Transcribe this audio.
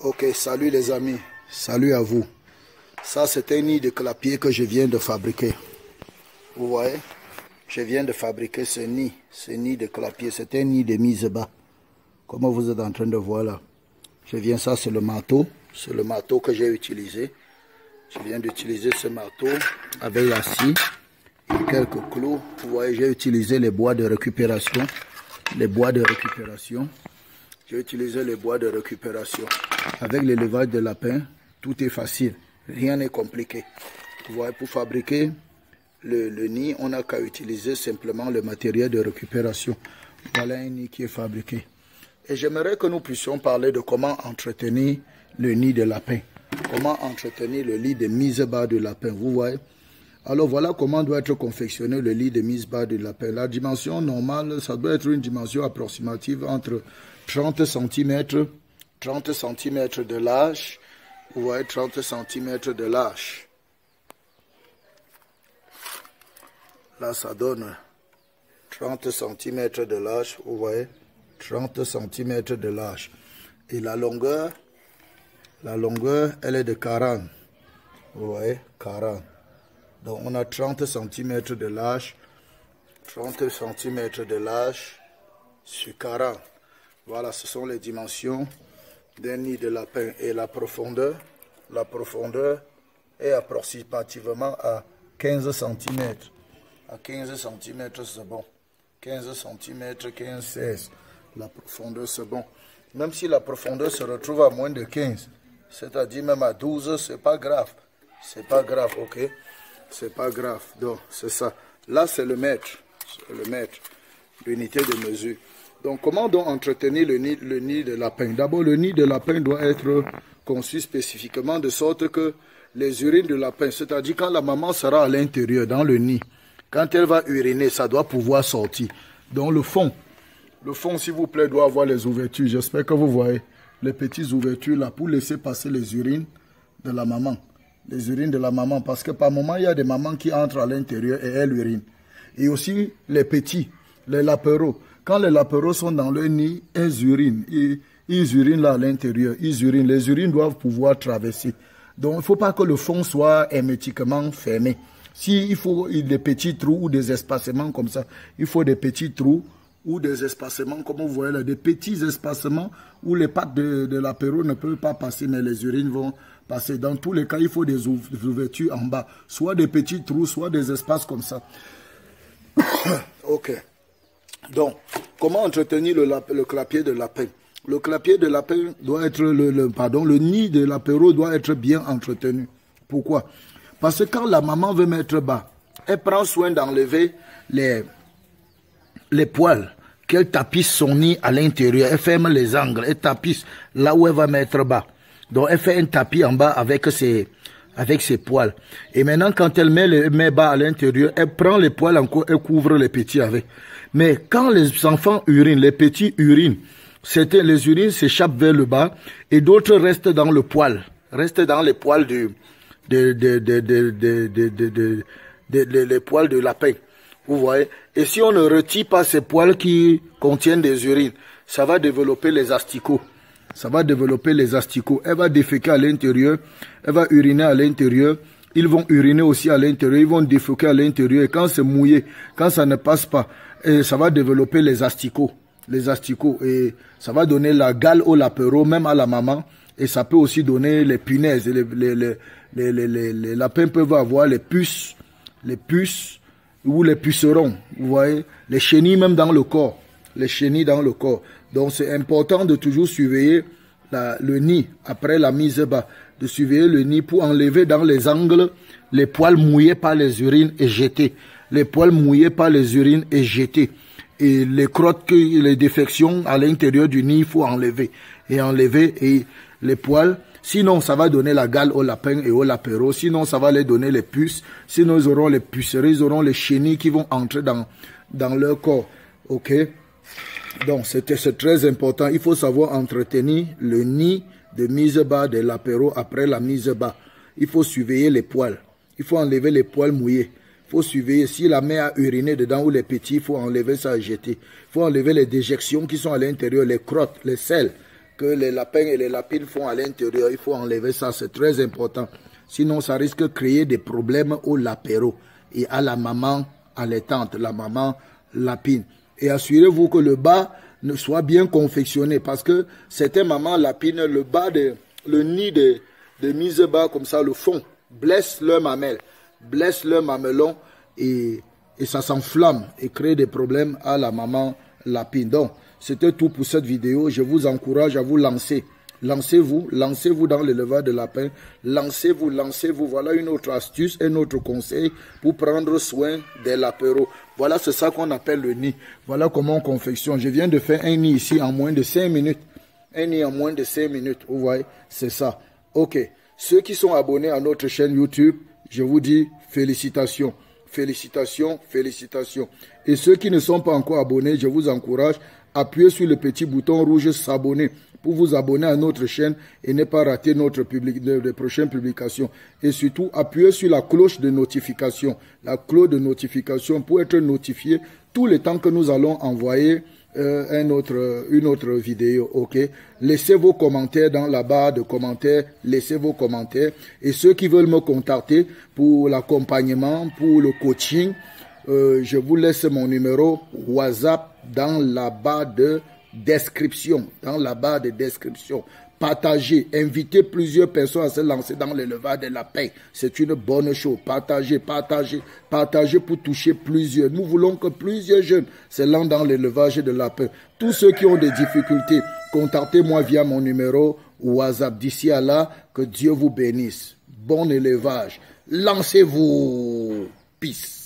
Ok, salut les amis, salut à vous. Ça c'est un nid de clapier que je viens de fabriquer. Vous voyez, je viens de fabriquer ce nid de clapier. C'est un nid de mise bas. Comme vous êtes en train de voir là. Ça c'est le marteau que j'ai utilisé. Je viens d'utiliser ce marteau avec la scie et quelques clous. Vous voyez, j'ai utilisé les bois de récupération. J'ai utilisé les bois de récupération. Avec l'élevage de lapin, tout est facile. Rien n'est compliqué. Vous voyez, pour fabriquer le nid, on n'a qu'à utiliser simplement le matériel de récupération. Voilà un nid qui est fabriqué. Et j'aimerais que nous puissions parler de comment entretenir le nid de lapin. Comment entretenir le lit de mise bas de lapin. Vous voyez? Alors voilà comment doit être confectionné le lit de mise bas de lapin. La dimension normale, ça doit être une dimension approximative entre 30 cm de large. Vous voyez, 30 cm de large. Là, ça donne 30 cm de large. Vous voyez, 30 cm de large. Et la longueur, elle est de 40. Vous voyez, 40. Donc, on a 30 cm de large. 30 cm de large sur 40. Voilà, ce sont les dimensions d'un nid de lapin. Et la profondeur est approximativement à 15 cm. À 15 cm, c'est bon. 15 cm, 15, 16. La profondeur, c'est bon. Même si la profondeur se retrouve à moins de 15, c'est-à-dire même à 12, c'est pas grave. C'est pas grave, ok? C'est pas grave. Donc, c'est ça. Là, c'est le mètre. C'est le mètre. L'unité de mesure. Donc, comment donc entretenir le nid de lapin? D'abord, le nid de lapin doit être conçu spécifiquement de sorte que les urines de lapin, c'est-à-dire quand la maman sera à l'intérieur, dans le nid, quand elle va uriner, ça doit pouvoir sortir. Donc, le fond, s'il vous plaît, doit avoir les ouvertures. J'espère que vous voyez les petites ouvertures là pour laisser passer les urines de la maman. Les urines de la maman, parce que par moment, il y a des mamans qui entrent à l'intérieur et elles urinent. Et aussi les petits, les lapereaux. Quand les lapereaux sont dans le nid, ils urinent. Ils urinent là à l'intérieur. Ils urinent. Les urines doivent pouvoir traverser. Donc, il ne faut pas que le fond soit hermétiquement fermé. S'il faut des petits trous ou des espacements comme ça, il faut des petits trous ou des espacements, comme vous voyez là, des petits espacements où les pattes de l'apéro ne peuvent pas passer, mais les urines vont passer. Dans tous les cas, il faut des ouvertures en bas, soit des petits trous, soit des espaces comme ça. Ok. Donc, comment entretenir le clapier de lapin? Le clapier de lapin doit être, le nid de l'apéro doit être bien entretenu. Pourquoi? Parce que quand la maman veut mettre bas, elle prend soin d'enlever les poils, qu'elle tapisse son nid à l'intérieur, elle ferme les angles, elle tapisse là où elle va mettre bas. Donc elle fait un tapis en bas avec ses poils. Et maintenant quand elle met bas à l'intérieur, elle prend les poils encore, elle couvre les petits avec. Mais quand les enfants urinent, les petits urinent, les urines s'échappent vers le bas et d'autres restent dans le poil, restent dans les poils les poils de lapin. Vous voyez? Et si on ne retire pas ces poils qui contiennent des urines, ça va développer les asticots. Ça va développer les asticots. Elle va déféquer à l'intérieur, elle va uriner à l'intérieur. Ils vont uriner aussi à l'intérieur, ils vont déféquer à l'intérieur. Et quand c'est mouillé, quand ça ne passe pas, et ça va développer les asticots. Les asticots. Et ça va donner la gale au lapéro, même à la maman. Et ça peut aussi donner les punaises. Les lapins peuvent avoir les puces ou les pucerons, vous voyez, les chenilles même dans le corps, les chenilles dans le corps. Donc c'est important de toujours surveiller le nid après la mise bas, de surveiller le nid pour enlever dans les angles les poils mouillés par les urines et jeter. Les poils mouillés par les urines et jeter. Et les crottes, les défections à l'intérieur du nid, il faut enlever. Et les poils. Sinon, ça va donner la gale au lapin et au lapéro. Sinon, ça va les donner les puces. Sinon, ils auront les puceries, ils auront les chenilles qui vont entrer dans leur corps. Ok? Donc, c'est très important. Il faut savoir entretenir le nid de mise bas de l'apéro après la mise bas. Il faut surveiller les poils. Il faut enlever les poils mouillés. Il faut surveiller. Si la mère a uriné dedans ou les petits, il faut enlever ça et jeter. Il faut enlever les déjections qui sont à l'intérieur, les crottes, les selles. que les lapins et les lapines font à l'intérieur. Il faut enlever ça, c'est très important. Sinon, ça risque de créer des problèmes au lapéro et à la maman allaitante, la maman lapine. Et assurez-vous que le bas ne soit bien confectionné parce que certaines mamans lapines, le nid de mise bas comme ça, le fond, blesse leur mamelle, blesse leur mamelon et ça s'enflamme et crée des problèmes à la maman lapine. Donc, c'était tout pour cette vidéo. Je vous encourage à vous lancer. Lancez-vous dans l'élevage de lapin. Lancez-vous. Voilà une autre astuce, un autre conseil pour prendre soin des lapéros. Voilà, c'est ça qu'on appelle le nid. Voilà comment on confectionne. Je viens de faire un nid ici en moins de 5 minutes. Un nid en moins de 5 minutes. Vous voyez, c'est ça. Ok. Ceux qui sont abonnés à notre chaîne YouTube, je vous dis félicitations. Félicitations, félicitations. Et ceux qui ne sont pas encore abonnés, je vous encourage à appuyer sur le petit bouton rouge s'abonner pour vous abonner à notre chaîne et ne pas rater les prochaines publications. Et surtout, appuyez sur la cloche de notification. La cloche de notification pour être notifié tout le temps que nous allons envoyer une autre vidéo, ok? Laissez vos commentaires dans la barre de commentaires, laissez vos commentaires. Et ceux qui veulent me contacter pour l'accompagnement, pour le coaching, je vous laisse mon numéro WhatsApp dans la barre de description. Dans la barre de description. Partagez, invitez plusieurs personnes à se lancer dans l'élevage de lapins. C'est une bonne chose. Partagez pour toucher plusieurs. Nous voulons que plusieurs jeunes se lancent dans l'élevage de lapins. Tous ceux qui ont des difficultés, contactez-moi via mon numéro WhatsApp. D'ici à là, que Dieu vous bénisse. Bon élevage. Lancez-vous. Peace.